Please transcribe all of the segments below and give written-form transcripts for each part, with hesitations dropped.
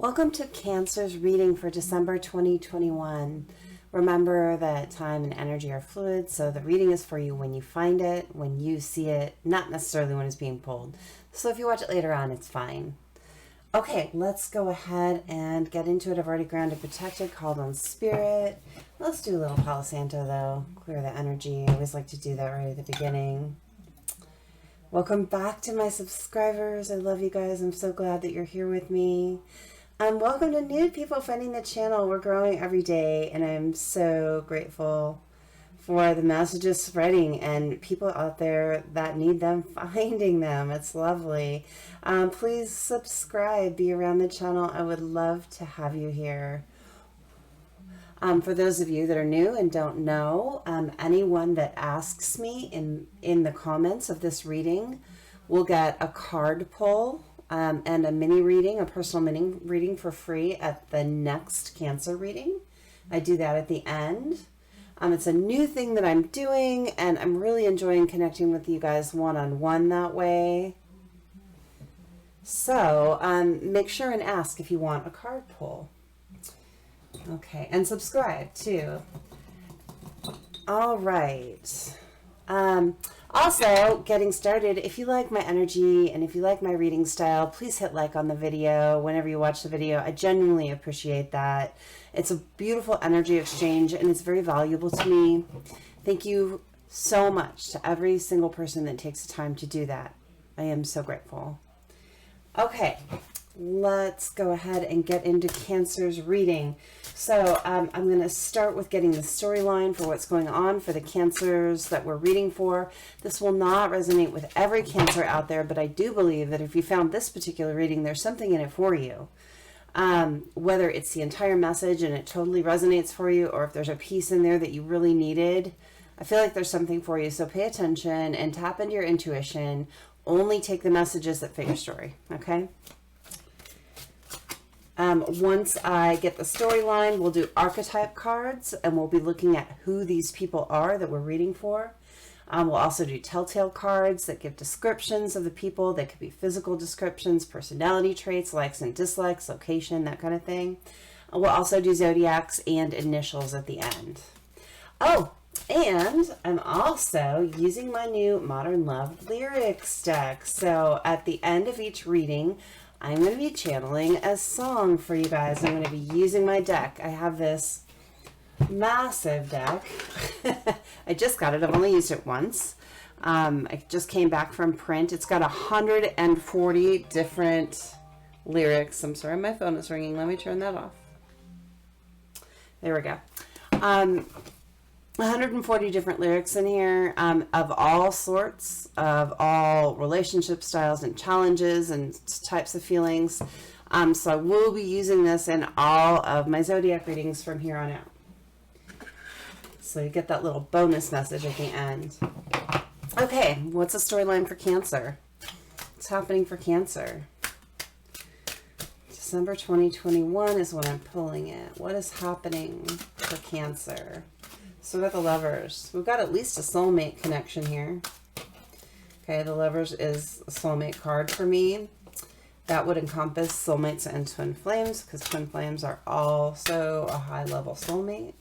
Welcome to Cancer's reading for December 2021. Remember that time and energy are fluid, so the reading is for you when you find it, when you see it, not necessarily when it's being pulled. So if you watch it later on, it's fine. Okay, let's go ahead and get into it. I've already grounded, protected, called on spirit. Let's do a little Palo Santo though, clear the energy. I always like to do that right at the beginning. Welcome back to my subscribers. I love you guys. I'm so glad that you're here with me. Welcome to new people finding the channel. We're growing every day, and I'm so grateful for the messages spreading and people out there that need them finding them. It's lovely. Please subscribe, be around the channel. I would love to have you here. For those of you that are new and don't know, anyone that asks me in the comments of this reading will get a card pull and a mini reading, a personal mini reading for free at the next Cancer reading. I do that at the end. It's a new thing that I'm doing, and I'm really enjoying connecting with you guys one-on-one that way. So make sure and ask if you want a card pull. Okay, and subscribe too. All right. Also, getting started, if you like my energy and if you like my reading style, please hit like on the video whenever you watch the video. I genuinely appreciate that. It's a beautiful energy exchange and it's very valuable to me. Thank you so much to every single person that takes the time to do that. I am so grateful. Okay, let's go ahead and get into Cancer's reading. So I'm going to start with getting the storyline for what's going on for the Cancers that we're reading for. This will not resonate with every Cancer out there, but I do believe that if you found this particular reading, there's something in it for you. Whether it's the entire message and it totally resonates for you, or if there's a piece in there that you really needed, I feel like there's something for you. So pay attention and tap into your intuition. Only take the messages that fit your story, okay? Once I get the storyline, we'll do archetype cards, and we'll be looking at who these people are that we're reading for. We'll also do telltale cards that give descriptions of the people. They could be physical descriptions, personality traits, likes and dislikes, location, that kind of thing. We'll also do zodiacs and initials at the end. Oh, and I'm also using my new Modern Love Lyrics deck. So at the end of each reading, I'm going to be channeling a song for you guys. I'm going to be using my deck. I have this massive deck. I just got it. I've only used it once. I just came back from print. It's got 140 different lyrics. I'm sorry, my phone is ringing. Let me turn that off. There we go. 140 different lyrics in here, of all sorts, of all relationship styles and challenges and types of feelings. So I will be using this in all of my zodiac readings from here on out. So you get that little bonus message at the end. Okay, what's the storyline for Cancer? What's happening for Cancer? December 2021 is when I'm pulling it. What is happening for Cancer? So we got the Lovers. We've got at least a soulmate connection here. Okay, the Lovers is a soulmate card for me. That would encompass soulmates and twin flames, because twin flames are also a high-level soulmate.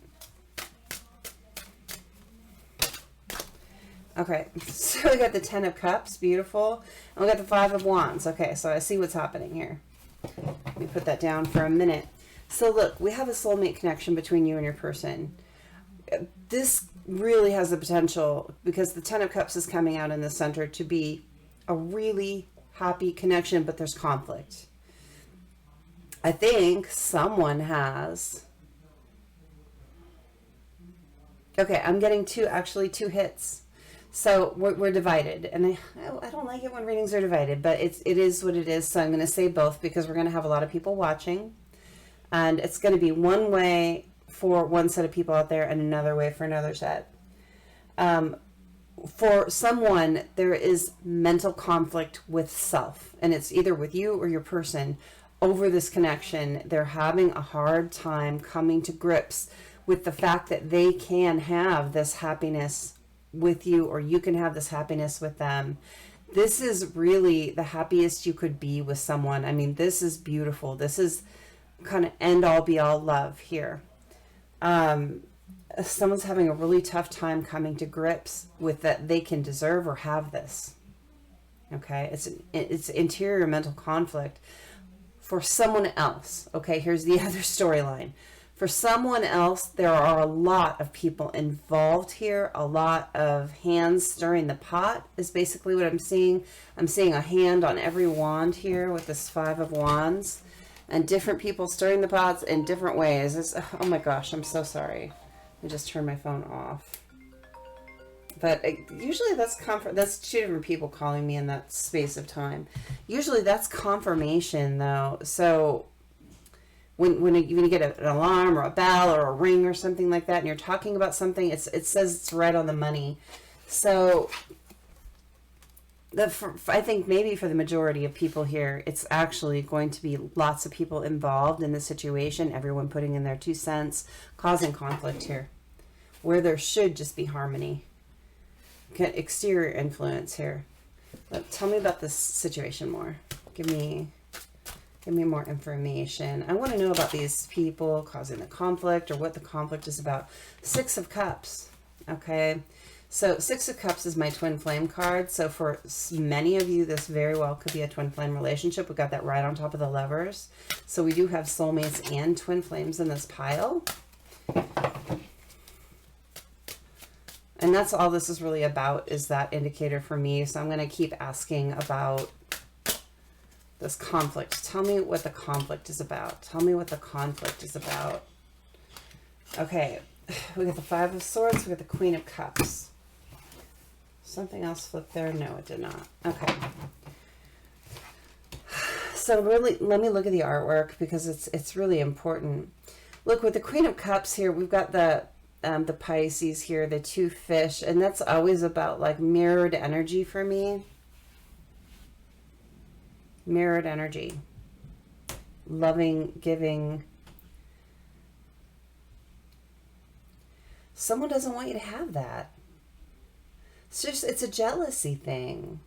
Okay, so we got the Ten of Cups, beautiful. And we got the Five of Wands. Okay, so I see what's happening here. Let me put that down for a minute. So look, we have a soulmate connection between you and your person. This really has the potential, because the Ten of Cups is coming out in the center, to be a really happy connection, but there's conflict. I think someone has... Okay, I'm getting two hits. So we're divided, and I don't like it when readings are divided, but it is what it is. So I'm going to say both, because we're going to have a lot of people watching, and it's going to be one way for one set of people out there and another way for another set. For someone, there is mental conflict with self, and it's either with you or your person over this connection. They're having a hard time coming to grips with the fact that they can have this happiness with you, or you can have this happiness with them. This is really the happiest you could be with someone. I mean, this is beautiful. This is kind of end all be all love here. Someone's having a really tough time coming to grips with that they can deserve or have this. Okay, it's interior mental conflict for someone else. Okay, here's the other storyline. For someone else, there are a lot of people involved here. A lot of hands stirring the pot is basically what I'm seeing. I'm seeing a hand on every wand here with this 5 of Wands, and different people stirring the pots in different ways. Oh my gosh, I'm so sorry. I just turned my phone off. But usually that's 2 different people calling me in that space of time. Usually that's confirmation, though. So when you get an alarm or a bell or a ring or something like that, and you're talking about something, it says it's right on the money. So I think maybe for the majority of people here, it's actually going to be lots of people involved in the situation, everyone putting in their 2 cents, causing conflict here, where there should just be harmony. Exterior influence here. Tell me about this situation more. Give me more information. I want to know about these people causing the conflict, or what the conflict is about. 6 of Cups. Okay, so 6 of Cups is my twin flame card. So for many of you, this very well could be a twin flame relationship. We got that right on top of the Lovers. So we do have soulmates and twin flames in this pile. And that's all this is really about, is that indicator for me. So I'm going to keep asking about this conflict. Tell me what the conflict is about. Tell me what the conflict is about. Okay, we got the 5 of Swords. We got the Queen of Cups. Something else flipped there? No, it did not. Okay. So really, let me look at the artwork, because it's really important. Look, with the Queen of Cups here, we've got the Pisces here, the 2 fish, and that's always about like mirrored energy for me. Mirrored energy. Loving, giving. Someone doesn't want you to have that. It's a jealousy thing.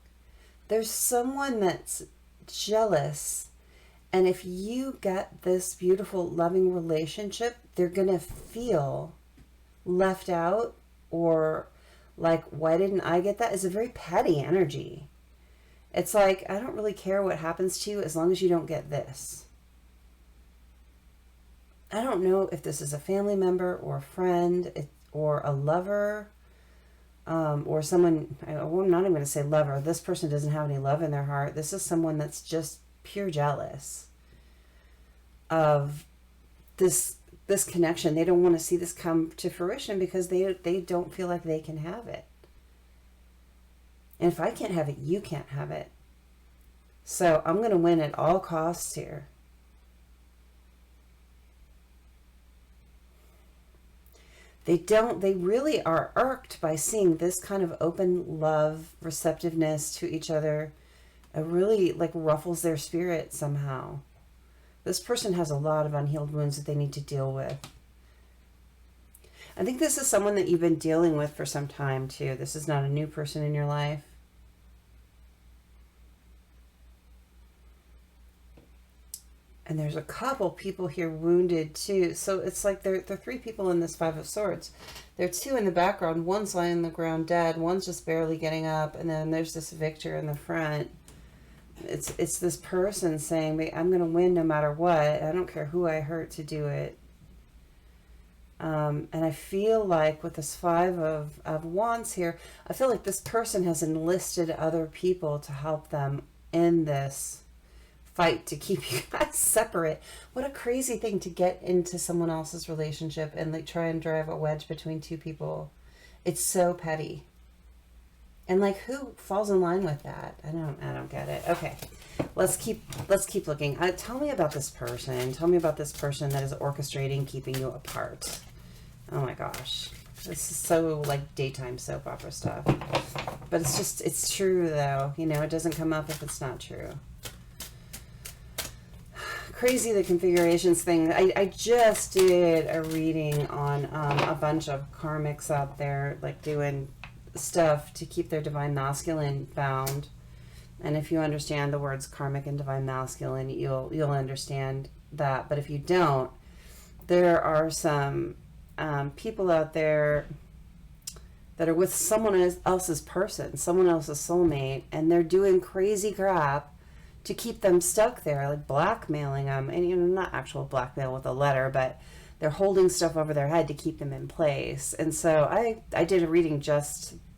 There's someone that's jealous, and if you get this beautiful, loving relationship, they're gonna feel left out, or like, why didn't I get that? Is a very petty energy. It's like, I don't really care what happens to you as long as you don't get this. I don't know if this is a family member or a friend or a lover, or someone, I'm not even going to say lover. This person doesn't have any love in their heart. This is someone that's just pure jealous of this connection. They don't want to see this come to fruition because they don't feel like they can have it. And if I can't have it, you can't have it. So I'm going to win at all costs here. They really are irked by seeing this kind of open love, receptiveness to each other. It really like ruffles their spirit somehow. This person has a lot of unhealed wounds that they need to deal with. I think this is someone that you've been dealing with for some time too. This is not a new person in your life. And there's a couple people here wounded too. So it's like there are 3 people in this 5 of Swords. There are 2 in the background. One's lying on the ground dead. One's just barely getting up. And then there's this victor in the front. It's this person saying, I'm going to win no matter what. I don't care who I hurt to do it. And I feel like with this 5 of Wands here, I feel like this person has enlisted other people to help them in this fight to keep you guys separate. What a crazy thing to get into someone else's relationship and like try and drive a wedge between 2 people. It's so petty. And like, who falls in line with that? I don't get it. Okay, let's keep looking. Tell me about this person. Tell me about this person that is orchestrating keeping you apart. Oh my gosh, this is so like daytime soap opera stuff. But it's true though. You know, it doesn't come up if it's not true. Crazy, the configurations thing. I just did a reading on a bunch of karmics out there like doing stuff to keep their divine masculine bound. And if you understand the words karmic and divine masculine, you'll understand that. But if you don't, there are some people out there that are with someone else's person, someone else's soulmate, and they're doing crazy crap to keep them stuck there, like blackmailing them. And, you know, not actual blackmail with a letter, but they're holding stuff over their head to keep them in place. And so I did a reading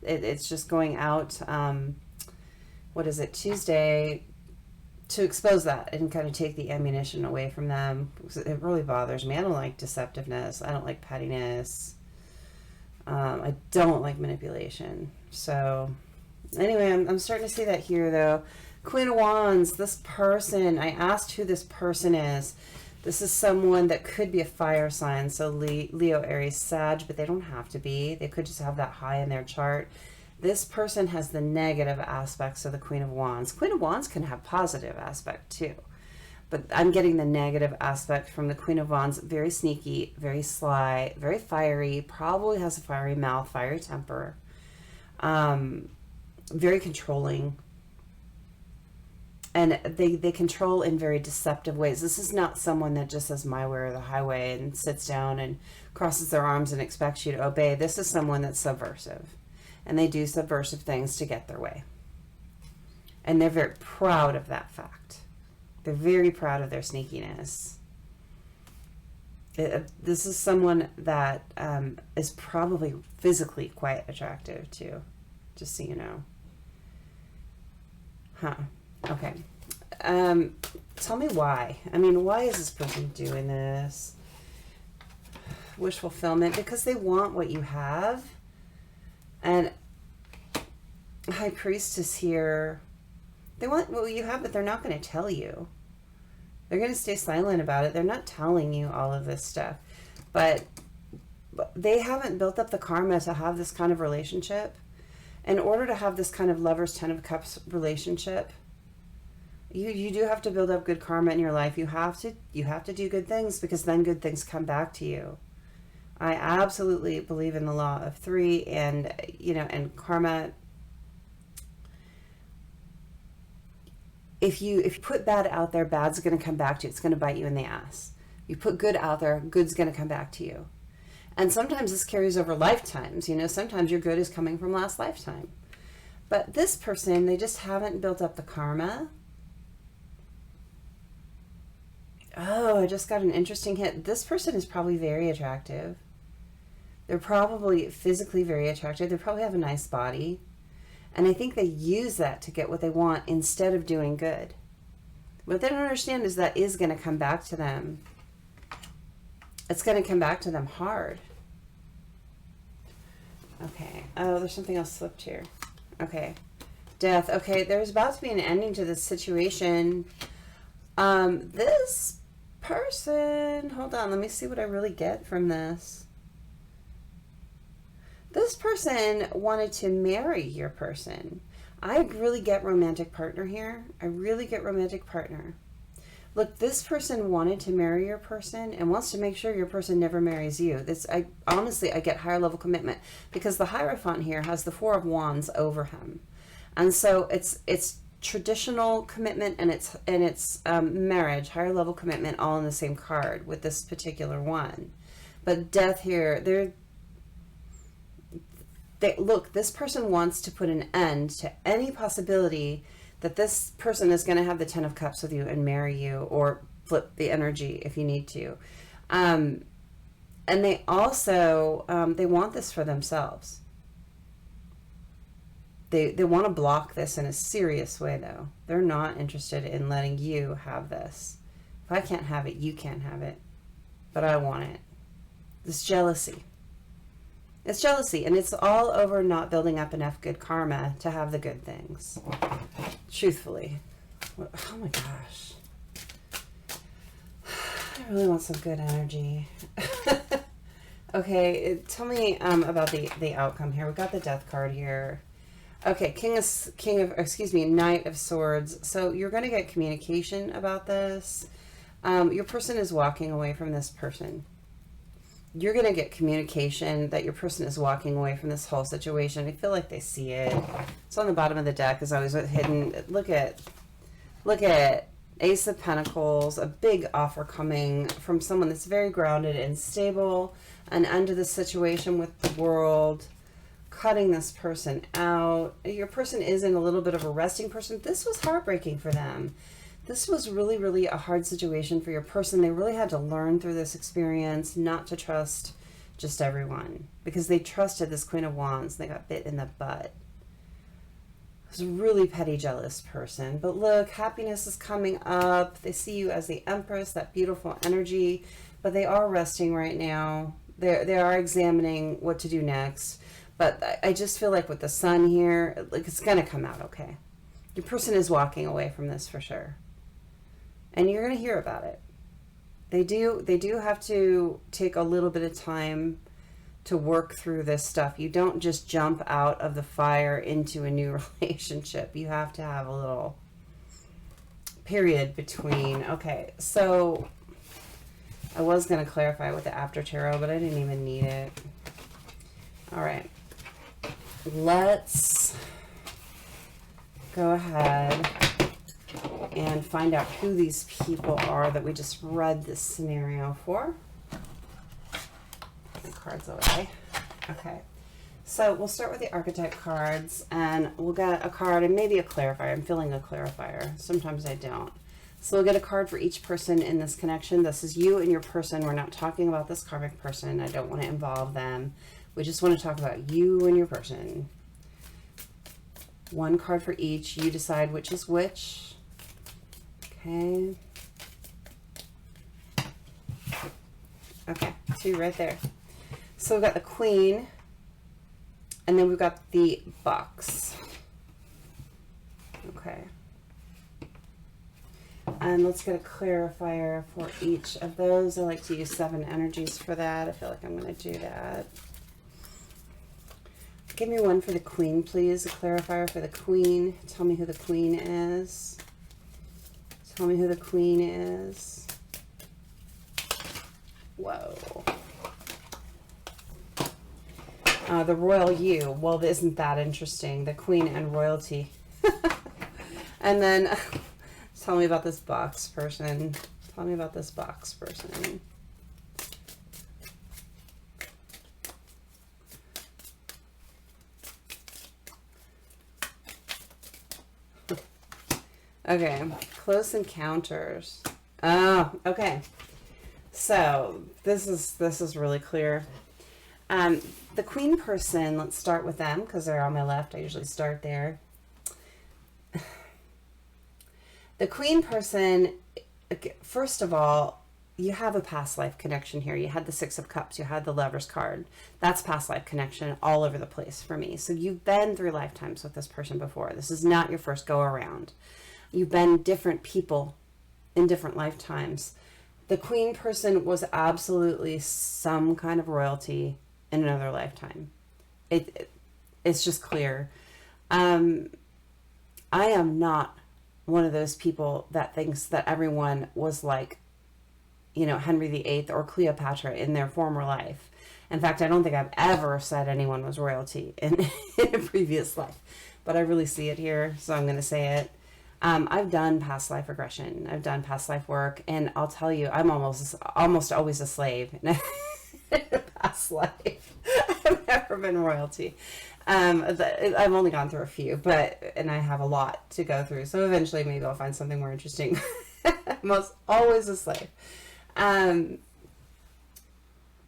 it's just going out, what is it, Tuesday, to expose that and kind of take the ammunition away from them. It really bothers me. I don't like deceptiveness. I don't like pettiness. I don't like manipulation. So anyway, I'm starting to see that here, though. Queen of Wands, this person, I asked who this person is. This is someone that could be a fire sign, so Leo, Aries, Sag, but they don't have to be. They could just have that high in their chart. This person has the negative aspects of the Queen of Wands. Queen of Wands can have positive aspect too, but I'm getting the negative aspect from the Queen of Wands. Very sneaky, very sly, very fiery, probably has a fiery mouth, fiery temper, very controlling. And they control in very deceptive ways. This is not someone that just says my way or the highway and sits down and crosses their arms and expects you to obey. This is someone that's subversive. And they do subversive things to get their way. And they're very proud of that fact. They're very proud of their sneakiness. This is someone that is probably physically quite attractive too, just so you know. Huh. Okay. Tell me why. I mean, why is this person doing this? Wish fulfillment, because they want what you have. And High Priestess here, they want what you have, but they're not going to tell you. They're going to stay silent about it. They're not telling you all of this stuff. But they haven't built up the karma to have this kind of relationship. In order to have this kind of Lovers, Ten of Cups relationship, you do have to build up good karma in your life. You have to do good things, because then good things come back to you. I absolutely believe in the law of three, and and karma. If you put bad out there, bad's going to come back to you. It's going to bite you in the ass. You put good out there, good's going to come back to you. And sometimes this carries over lifetimes. Sometimes your good is coming from last lifetime. But this person, they just haven't built up the karma. Oh, I just got an interesting hit. This person is probably very attractive. They're probably physically very attractive. They probably have a nice body. And I think they use that to get what they want instead of doing good. What they don't understand is that is going to come back to them. It's going to come back to them hard. Okay. Oh, there's something else slipped here. Okay. Death. Okay, there's about to be an ending to this situation. This person, hold on, let me see what I really get from this. This person wanted to marry your person. I really get romantic partner here. I really get romantic partner. Look, this person wanted to marry your person and wants to make sure your person never marries you. Honestly, I get higher level commitment, because the Hierophant here has the Four of Wands over him. And so it's traditional commitment and it's marriage, higher level commitment, all in the same card with this particular one. But death here, look, this person wants to put an end to any possibility that this person is going to have the Ten of Cups with you and marry you, or flip the energy if you need to. And they also, they want this for themselves. They want to block this in a serious way, though. They're not interested in letting you have this. If I can't have it, you can't have it. But I want it. It's jealousy. It's jealousy, and it's all over not building up enough good karma to have the good things. Truthfully. Oh my gosh. I really want some good energy. Okay, tell me about the outcome here. We got the Death card here. Okay, Knight of Swords. So you're going to get communication about this. Your person is walking away from this person. you're going to get communication that your person is walking away from this whole situation. I feel like they see it. It's on the bottom of the deck, is always hidden. Look at Ace of Pentacles, a big offer coming from someone that's very grounded and stable and under the situation with the world, cutting this person out. Your person is in a little bit of a resting person. This was heartbreaking for them. This was really, really a hard situation for your person. They really had to learn through this experience not to trust just everyone, because they trusted this Queen of Wands and they got bit in the butt. It was a really petty, jealous person. But look, happiness is coming up. They see you as the Empress, that beautiful energy, but they are resting right now. They are examining what to do next. But I just feel like with the Sun here, like it's going to come out okay. Your person is walking away from this for sure. And you're going to hear about it. They do have to take a little bit of time to work through this stuff. You don't just jump out of the fire into a new relationship. You have to have a little period between. Okay, so I was going to clarify with the after tarot, but I didn't even need it. All right. Let's go ahead and find out who these people are that we just read this scenario for. Put the cards away. Okay, so we'll start with the archetype cards, and we'll get a card and maybe a clarifier. I'm feeling a clarifier. Sometimes I don't. So we'll get a card for each person in this connection. This is you and your person. We're not talking about this karmic person. I don't want to involve them. We just want to talk about you and your person. One card for each. You decide which is which. Okay. Okay, two right there. So we've got the Queen, and then we've got the Box. Okay. And let's get a clarifier for each of those. I like to use 7 energies for that. I feel like I'm going to do that. Give me one for the Queen, please. A clarifier for the Queen. Tell me who the Queen is. Tell me who the Queen is. Whoa. The Royal You. Well, isn't that interesting? The Queen and royalty. And then tell me about this Box person. Tell me about this Box person. Okay, close encounters. Oh, okay. So this is really clear. The Queen person, let's start with them because they're on my left. I usually start there. The Queen person, first of all, you have a past life connection here. You had the 6 of Cups. You had the Lover's card. That's past life connection all over the place for me. So you've been through lifetimes with this person before. This is not your first go around. You've been different people in different lifetimes. The Queen person was absolutely some kind of royalty in another lifetime. It's just clear. I am not one of those people that thinks that everyone was like, you know, Henry VIII or Cleopatra in their former life. In fact, I don't think I've ever said anyone was royalty in a previous life, but I really see it here, so I'm going to say it. I've done past life regression. I've done past life work, and I'll tell you, I'm almost always a slave in a past life. I've never been royalty. I've only gone through a few, and I have a lot to go through. So eventually, maybe I'll find something more interesting. I'm always a slave.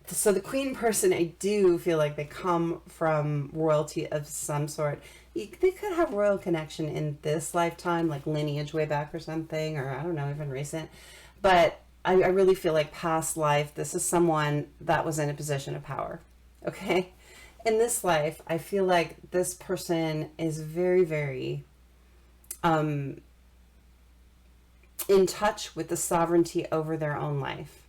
So the Queen person, I do feel like they come from royalty of some sort. They could have royal connection in this lifetime, like lineage way back or something, or I don't know, even recent. But I really feel like past life, this is someone that was in a position of power, okay? In this life, I feel like this person is very, very in touch with the sovereignty over their own life.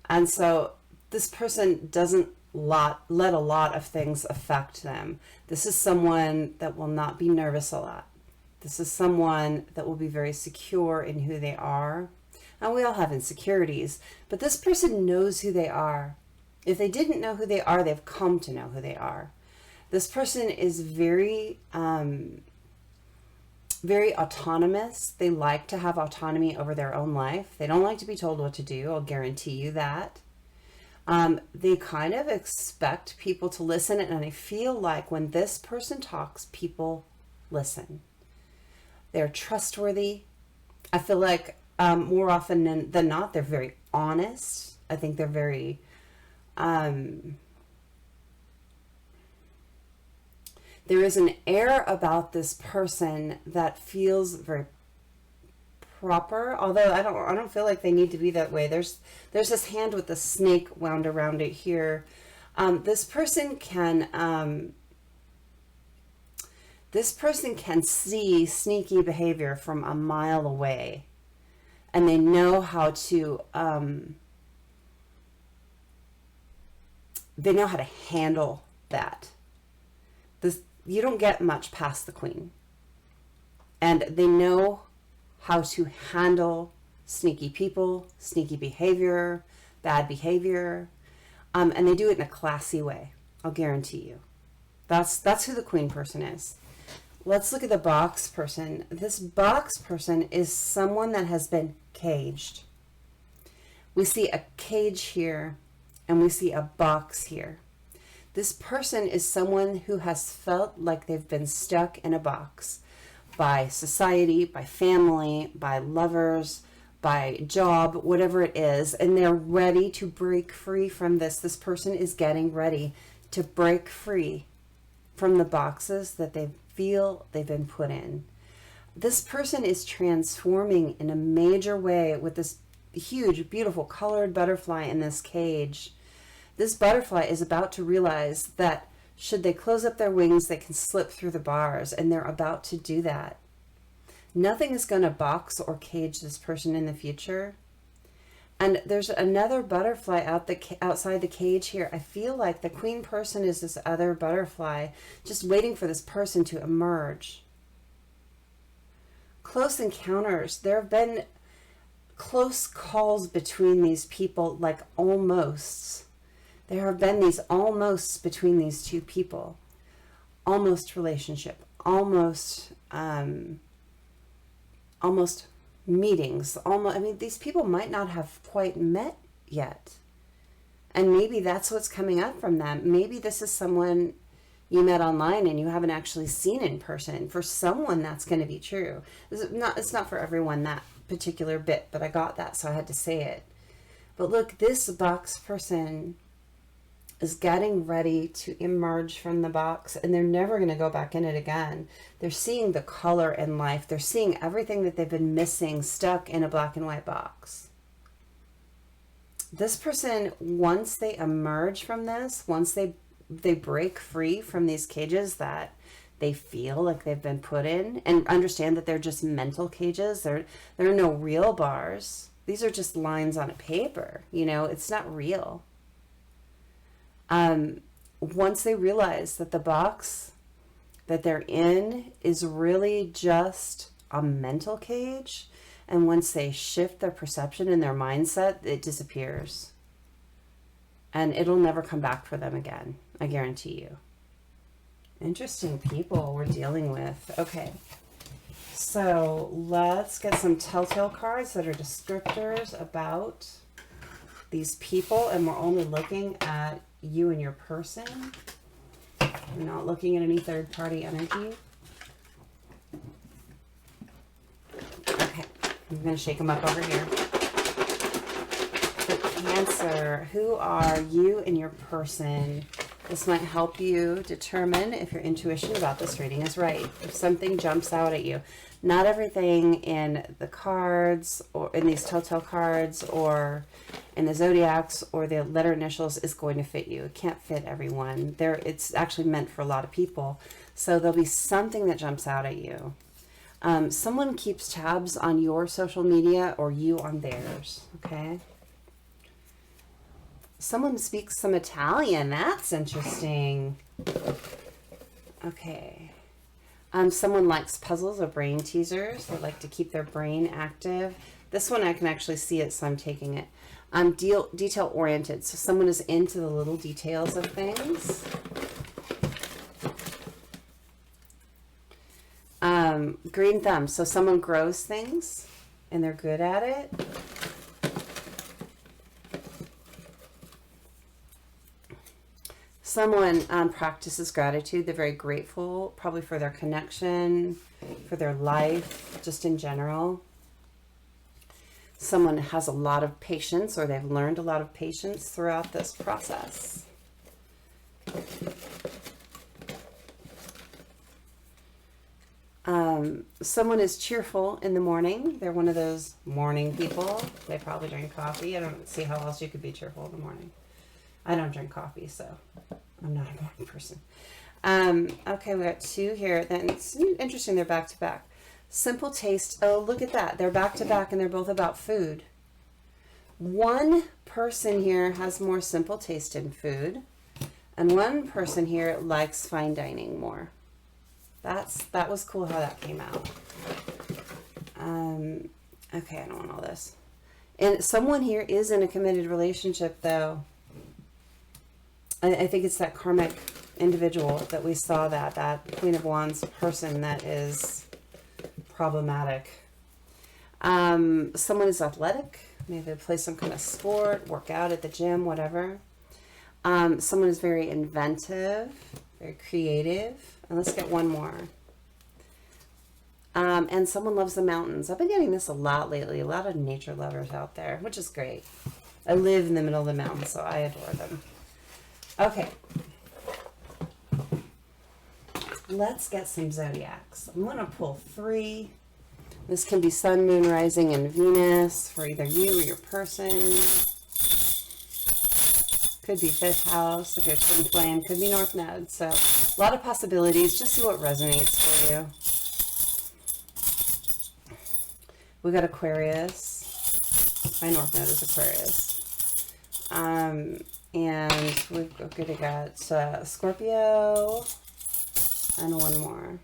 And so this person doesn't let a lot of things affect them. This is someone that will not be nervous a lot. This is someone that will be very secure in who they are. And we all have insecurities, but this person knows who they are. If they didn't know who they are, they've come to know who they are. This person is very, very autonomous. They like to have autonomy over their own life. They don't like to be told what to do. I'll guarantee you that. They kind of expect people to listen, and I feel like when this person talks, people listen. They're trustworthy. I feel like more often than not, they're very honest. I think they're very there is an air about this person that feels very proper, although I don't feel like they need to be that way. There's this hand with the snake wound around it here. This person can see sneaky behavior from a mile away, and they know how to handle that. You don't get much past the Queen, and they know how to handle sneaky people, sneaky behavior, bad behavior, and they do it in a classy way. I'll guarantee you. That's who the Queen person is. Let's look at the box person. This box person is someone that has been caged. We see a cage here, and we see a box here. This person is someone who has felt like they've been stuck in a box by society, by family, by lovers, by job, whatever it is, and they're ready to break free from this. This person is getting ready to break free from the boxes that they feel they've been put in. This person is transforming in a major way with this huge, beautiful colored butterfly in this cage. This butterfly is about to realize that should they close up their wings, they can slip through the bars, and they're about to do that. Nothing is going to box or cage this person in the future. And there's another butterfly outside the cage here. I feel like the Queen person is this other butterfly, just waiting for this person to emerge. Close encounters. There have been close calls between these people, like almosts. There have been these almosts between these two people. Almost relationship. Almost meetings. I mean, these people might not have quite met yet. And maybe that's what's coming up from them. Maybe this is someone you met online and you haven't actually seen in person. For someone, that's going to be true. It's not for everyone, that particular bit, but I got that, so I had to say it. But look, this box person is getting ready to emerge from the box, and they're never going to go back in it again. They're seeing the color in life. They're seeing everything that they've been missing, stuck in a black and white box. This person, once they emerge from this, once they break free from these cages that they feel like they've been put in, and understand that they're just mental cages, there are no real bars. These are just lines on a paper. It's not real. Once they realize that the box that they're in is really just a mental cage, and once they shift their perception and their mindset, it disappears. And it'll never come back for them again. I guarantee you. Interesting people we're dealing with. Okay. So let's get some telltale cards that are descriptors about these people, and we're only looking at you and your person. We're not looking at any third-party energy. Okay, I'm going to shake them up over here. For Cancer, who are you and your person? This might help you determine if your intuition about this reading is right. If something jumps out at you. Not everything in the cards, or in these telltale cards, or in the zodiacs, or the letter initials is going to fit you. It can't fit everyone. It's actually meant for a lot of people. So there'll be something that jumps out at you. Someone keeps tabs on your social media, or you on theirs. Okay. Someone speaks some Italian. That's interesting. Okay. Someone likes puzzles or brain teasers. They like to keep their brain active. This one I can actually see it, so I'm taking it. Detail oriented. So someone is into the little details of things. Green thumb. So someone grows things and they're good at it. Someone practices gratitude. They're very grateful, probably for their connection, for their life, just in general. Someone has a lot of patience, or they've learned a lot of patience throughout this process. Someone is cheerful in the morning. They're one of those morning people. They probably drink coffee. I don't see how else you could be cheerful in the morning. I don't drink coffee, so I'm not a morning person. Okay, we got two here. Then it's interesting, they're back to back. Simple taste. Oh, look at that. They're back to back and they're both about food. One person here has more simple taste in food, and one person here likes fine dining more. That was cool how that came out. Okay, I don't want all this. And someone here is in a committed relationship, though. I think it's that karmic individual that we saw, that Queen of Wands person that is problematic. Someone is athletic. Maybe they play some kind of sport, work out at the gym, whatever. Someone is very inventive, very creative. And let's get one more. And someone loves the mountains. I've been getting this a lot lately. A lot of nature lovers out there, which is great. I live in the middle of the mountains, so I adore them. Okay. Let's get some zodiacs. I'm going to pull 3. This can be Sun, Moon, Rising, and Venus for either you or your person. Could be 5th house if you're twin flame. Could be North Node. So a lot of possibilities. Just see what resonates for you. We got Aquarius. My North Node is Aquarius. And we've got Scorpio and one more.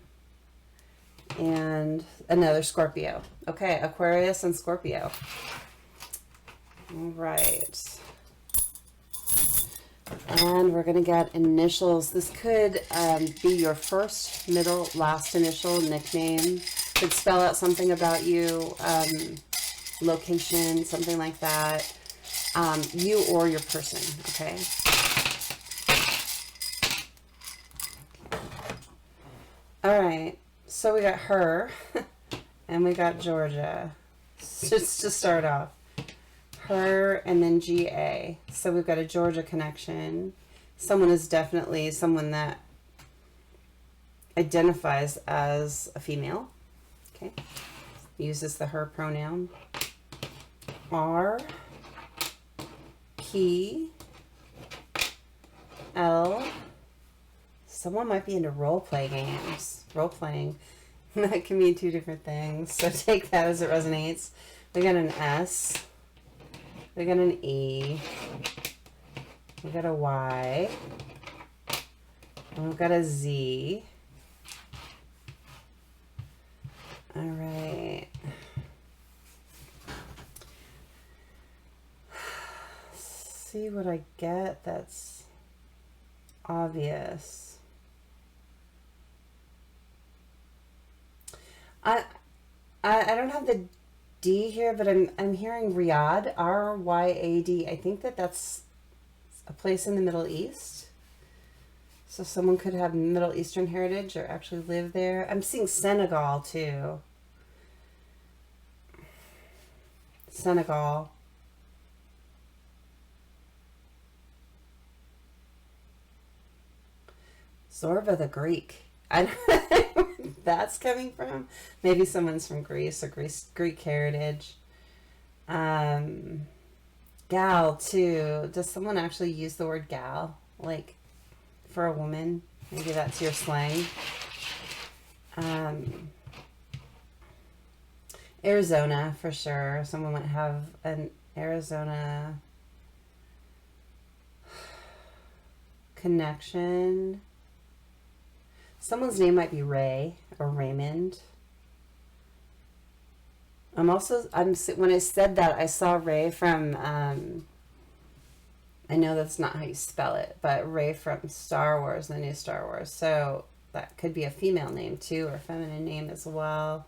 And another Scorpio. Okay, Aquarius and Scorpio. All right. And we're going to get initials. This could be your first, middle, last initial, nickname. Could spell out something about you, location, something like that. You or your person, okay? All right. So we got her and we got Georgia. Just to start off. Her and then GA. So we've got a Georgia connection. Someone is definitely someone that identifies as a female. Okay. Uses the her pronoun. R, P, L. Someone might be into role play games. Role playing. That can mean 2 different things. So take that as it resonates. We got an S. We got an E. We got a Y. And we've got a Z. All right. See what I get that's obvious. I don't have the D here, but I'm hearing Riyadh, R-Y-A-D. I think that's a place in the Middle East. So someone could have Middle Eastern heritage or actually live there. I'm seeing Senegal too. Senegal. Zorba the Greek. I don't know where that's coming from. Maybe someone's from Greece or Greek heritage. Gal too. Does someone actually use the word gal? Like for a woman? Maybe that's your slang. Arizona for sure. Someone might have an Arizona connection. Someone's name might be Ray or Raymond. I'm when I said that, I saw Ray from, I know that's not how you spell it, but Ray from Star Wars, the new Star Wars. So that could be a female name too, or feminine name as well.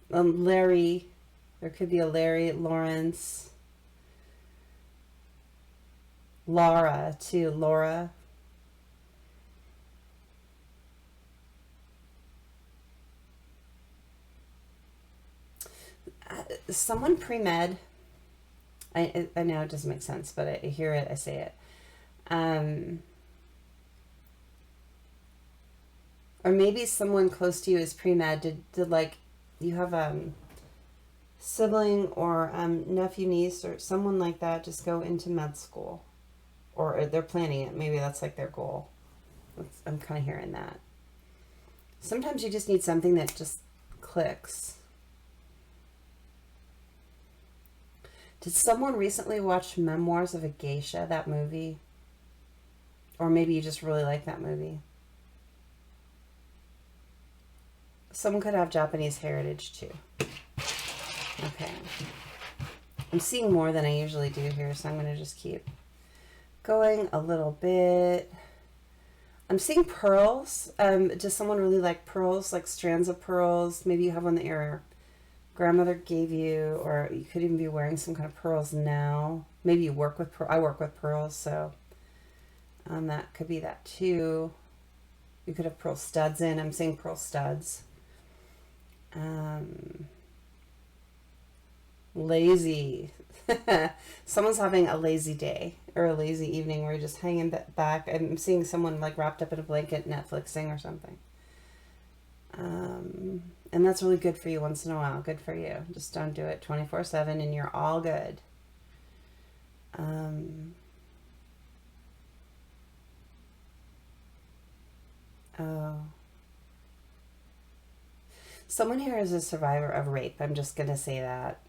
Larry, there could be a Larry, Lawrence, Laura too, Laura. Someone pre-med. I know it doesn't make sense, but I hear it, I say it. Or maybe someone close to you is pre-med. Did like, you have sibling or nephew, niece, or someone like that just go into med school, or they're planning it. Maybe that's like their goal. I'm kind of hearing that. Sometimes you just need something that just clicks. Did someone recently watch Memoirs of a Geisha, that movie? Or maybe you just really like that movie. Someone could have Japanese heritage too. Okay. I'm seeing more than I usually do here, so I'm going to just keep going a little bit. I'm seeing pearls. Does someone really like pearls, like strands of pearls? Maybe you have one that your grandmother gave you, or you could even be wearing some kind of pearls now. Maybe you work with I work with pearls, so that could be that too. You could have pearl studs in. I'm seeing pearl studs. Lazy. Someone's having a lazy day or a lazy evening where you're just hanging back. I'm seeing someone like wrapped up in a blanket Netflixing or something. And that's really good for you once in a while. Good for you. Just don't do it 24/7 and you're all good. Oh. Someone here is a survivor of rape. I'm just going to say that.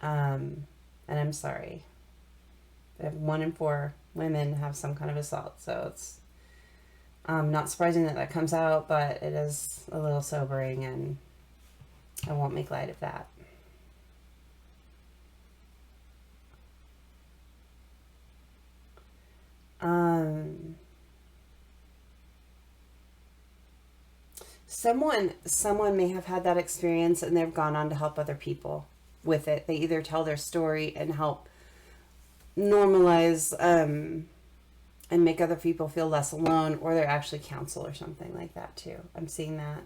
And I'm sorry. 1 in 4 women have some kind of assault. So it's not surprising that that comes out, but it is a little sobering, and I won't make light of that. Someone may have had that experience and they've gone on to help other people with it. They either tell their story and help normalize and make other people feel less alone, or they're actually counsel or something like that too. I'm seeing that.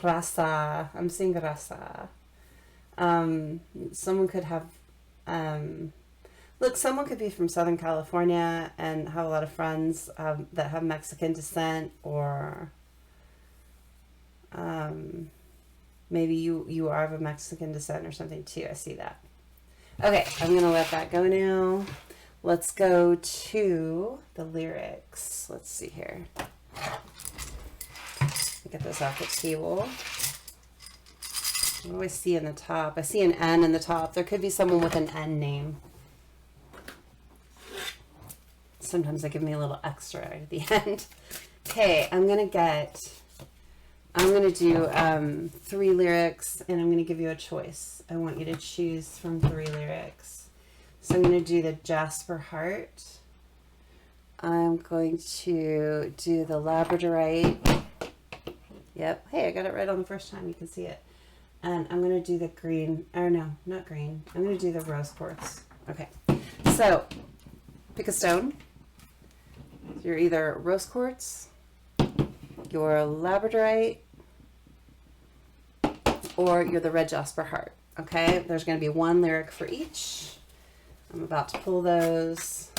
Rasa. I'm seeing rasa. Someone could have, look, someone could be from Southern California and have a lot of friends that have Mexican descent, or maybe you are of a Mexican descent or something too. I see that. Okay, I'm going to let that go now. Let's go to the lyrics. Let's see here. Get those off the table. What do I see in the top? I see an N in the top. There could be someone with an N name. Sometimes they give me a little extra at the end. Okay, I'm going to do 3 lyrics, and I'm going to give you a choice. I want you to choose from 3 lyrics. So I'm going to do the Jasper Heart. I'm going to do the Labradorite. Yep. Hey, I got it right on the first time. You can see it. And I'm going to do the green, or no, not green. I'm going to do the rose quartz. Okay. So pick a stone. You're either rose quartz, your Labradorite, or you're the red Jasper Heart. Okay. There's going to be 1 lyric for each. I'm about to pull those.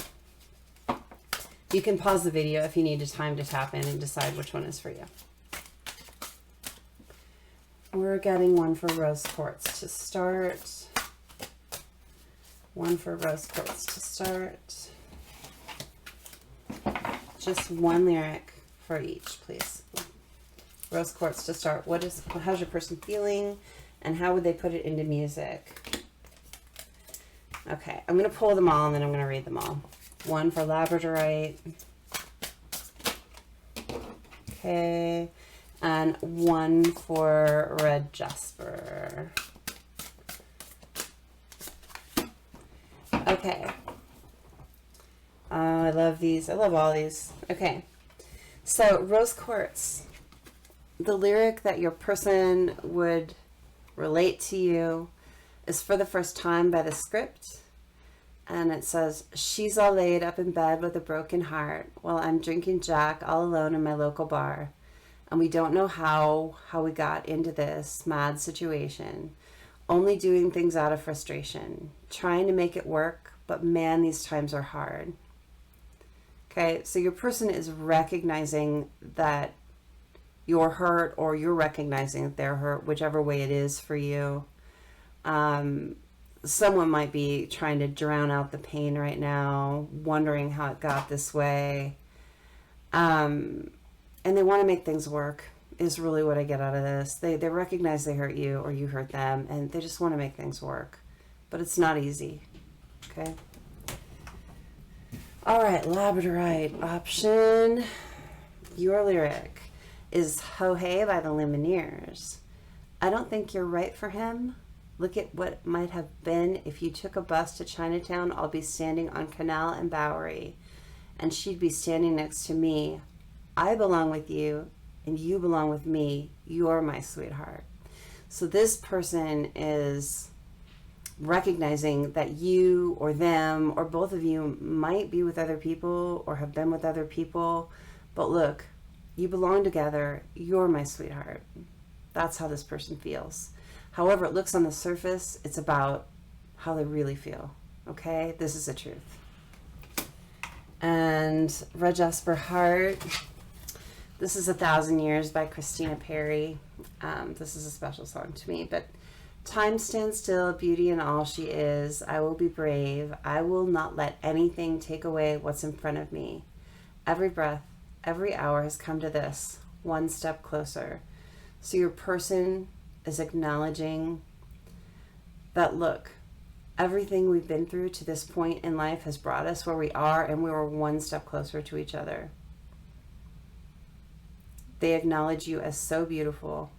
You can pause the video if you need time to tap in and decide which one is for you. We're getting 1 for rose quartz to start. 1 for rose quartz to start. Just 1 lyric for each, please. Rose quartz to start. How's your person feeling, and how would they put it into music? Okay, I'm going to pull them all, and then I'm going to read them all. 1 for Labradorite. Okay. and 1 for Red Jasper. Okay. I love these. I love all these. Okay. So, Rose Quartz. The lyric that your person would relate to you is For the First Time by The Script. And it says, she's all laid up in bed with a broken heart while I'm drinking Jack all alone in my local bar. And we don't know how we got into this mad situation. Only doing things out of frustration. Trying to make it work, but man, these times are hard. Okay, so your person is recognizing that you're hurt, or you're recognizing that they're hurt, whichever way it is for you. Someone might be trying to drown out the pain right now, wondering how it got this way. And they want to make things work, is really what I get out of this. They recognize they hurt you or you hurt them, and they just want to make things work. But it's not easy, okay? All right, Labradorite option. Your lyric is Ho Hey by the Lumineers. I don't think you're right for him. Look at what might have been if you took a bus to Chinatown. I'll be standing on Canal and Bowery, and she'd be standing next to me. I belong with you, and you belong with me. You're my sweetheart. So this person is recognizing that you or them or both of you might be with other people or have been with other people, but look, you belong together. You're my sweetheart. That's how this person feels. However it looks on the surface, it's about how they really feel. Okay? This is the truth. And Red Jasper Heart. This is 1,000 Years by Christina Perri. This is a special song to me, but time stands still, beauty in all she is. I will be brave. I will not let anything take away what's in front of me. Every breath, every hour has come to this, one step closer. So your person is acknowledging that, look, everything we've been through to this point in life has brought us where we are, and we were one step closer to each other. They acknowledge you as so beautiful.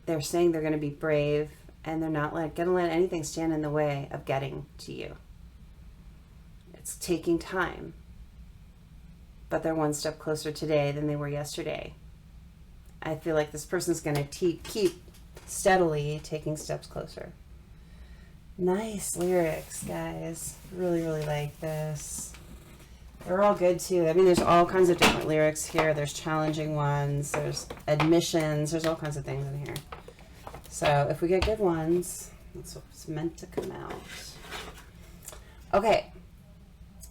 They're saying they're going to be brave, and they're not going to let anything stand in the way of getting to you. It's taking time, but they're one step closer today than they were yesterday. I feel like this person's going to keep steadily taking steps closer. Nice lyrics, guys. Really, really like this. They're all good too. I mean, there's all kinds of different lyrics here. There's challenging ones. There's admissions. There's all kinds of things in here. So if we get good ones, that's what's meant to come out. Okay.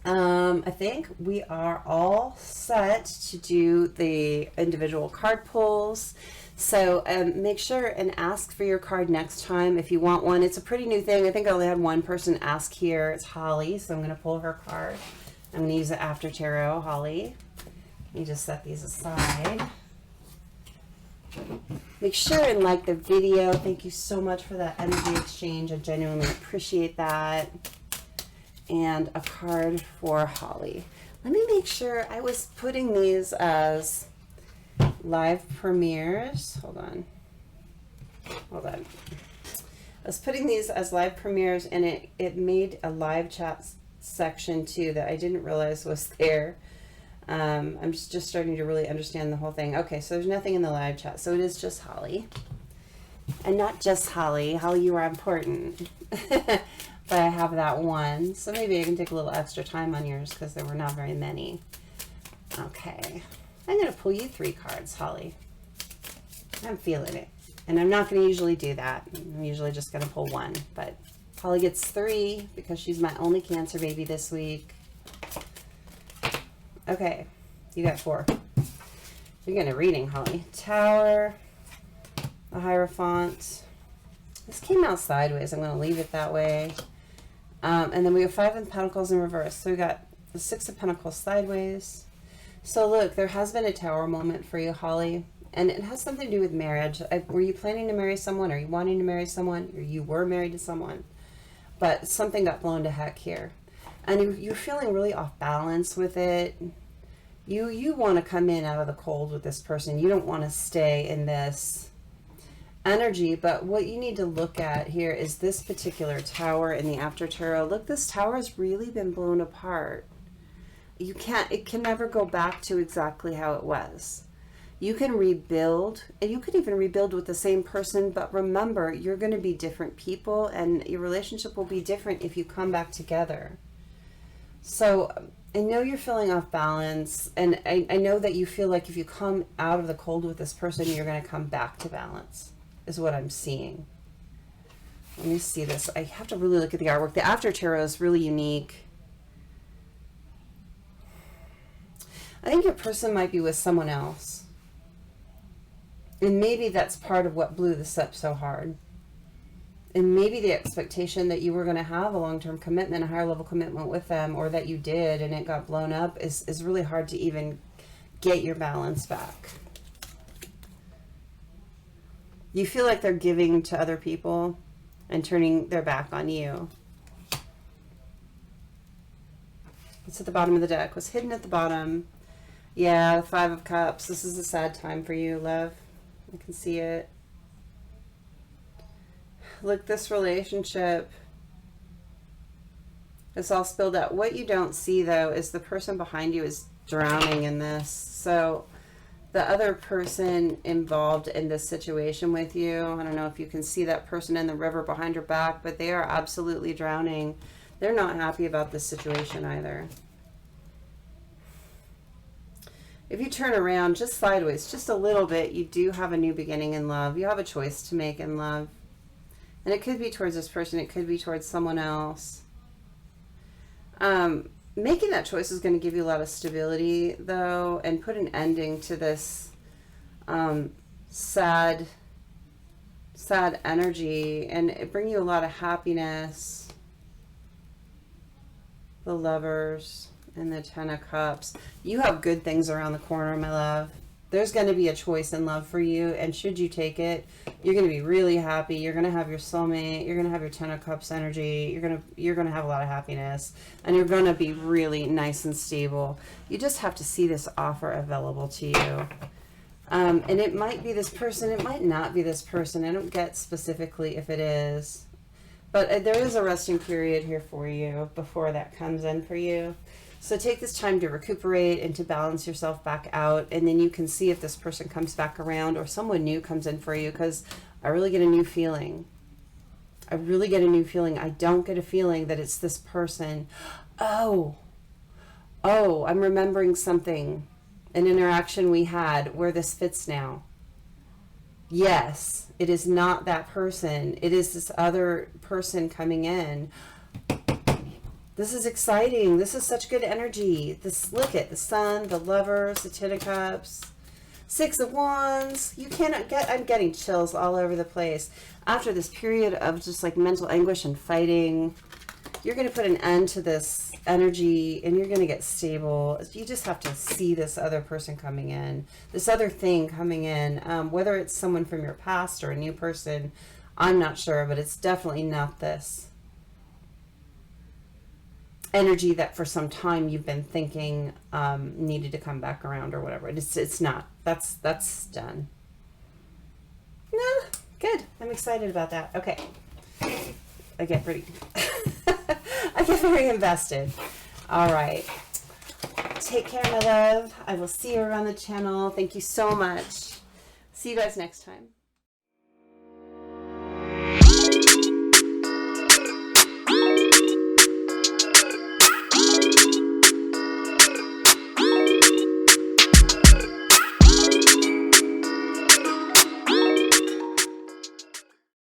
I think we are all set to do the individual card pulls. So make sure and ask for your card next time if you want one. It's a pretty new thing. I think I only had one person ask here. It's Holly, so I'm going to pull her card. I'm going to use it after tarot, Holly. Let me just set these aside. Make sure and like the video. Thank you so much for that energy exchange. I genuinely appreciate that. And a card for Holly. Let me make sure I was putting these as live premieres. Hold on. I was putting these as live premieres, and it made a live chat section too that I didn't realize was there. I'm just starting to really understand the whole thing. Okay, so there's nothing in the live chat, so it is just Holly. And not just Holly. Holly, you are important. But I have that one, so maybe I can take a little extra time on yours because there were not very many. Okay, I'm going to pull you 3 cards, Holly. I'm feeling it. And I'm not going to usually do that. I'm usually just going to pull 1, but Holly gets 3 because she's my only Cancer baby this week. Okay, you got 4. You're getting a reading, Holly. Tower, the Hierophant. This came out sideways. I'm going to leave it that way. And then we have 5 of Pentacles in reverse. So we got the 6 of Pentacles sideways. So look, there has been a Tower moment for you, Holly. And it has something to do with marriage. Were you planning to marry someone? Are you wanting to marry someone? Or you were married to someone? But something got blown to heck here. And you're feeling really off balance with it. You want to come in out of the cold with this person. You don't want to stay in this energy. But what you need to look at here is this particular tower in the after tarot. Look, this tower has really been blown apart. It can never go back to exactly how it was. You can rebuild, and you could even rebuild with the same person, but remember, you're going to be different people, and your relationship will be different if you come back together. So I know you're feeling off balance, and I know that you feel like if you come out of the cold with this person, you're going to come back to balance, is what I'm seeing. Let me see this. I have to really look at the artwork. The after tarot is really unique. I think your person might be with someone else. And maybe that's part of what blew this up so hard. And maybe the expectation that you were going to have a long-term commitment, a higher level commitment with them, or that you did and it got blown up, is really hard to even get your balance back. You feel like they're giving to other people and turning their back on you. It's at the bottom of the deck. What's hidden at the bottom? Yeah, the Five of Cups. This is a sad time for you, love. I can see it. Look, this relationship is all spilled out. What you don't see, though, is the person behind you is drowning in this. So the other person involved in this situation with you, I don't know if you can see that person in the river behind your back, but they are absolutely drowning. They're not happy about this situation either. If you turn around just sideways, just a little bit, you do have a new beginning in love. You have a choice to make in love. And it could be towards this person. It could be towards someone else. Making that choice is going to give you a lot of stability, though, and put an ending to this sad energy, and it bring you a lot of happiness. The Lovers and the Ten of Cups. You have good things around the corner, my love. There's going to be a choice in love for you, and should you take it, you're going to be really happy. You're going to have your soulmate. You're going to have your Ten of Cups energy. You're going to have a lot of happiness, and you're going to be really nice and stable. You just have to see this offer available to you. And it might be this person. It might not be this person. I don't get specifically if it is. But there is a resting period here for you before that comes in for you. So take this time to recuperate and to balance yourself back out, and then you can see if this person comes back around or someone new comes in for you, because I really get a new feeling. I really get a new feeling. I don't get a feeling that it's this person. Oh, I'm remembering something, an interaction we had where this fits now. Yes, it is not that person. It is this other person coming in. This is exciting. This is such good energy. Look at the Sun, the Lovers, the Ten of Cups, Six of Wands. You cannot get, I'm getting chills all over the place. After this period of just like mental anguish and fighting, you're going to put an end to this energy and you're going to get stable. You just have to see this other person coming in, this other thing coming in, whether it's someone from your past or a new person, I'm not sure, but it's definitely not this energy that for some time you've been thinking needed to come back around or whatever. It's not. That's done. No, good. I'm excited about that. Okay. I get very I get very invested. All right. Take care, my love. I will see you around the channel. Thank you so much. See you guys next time.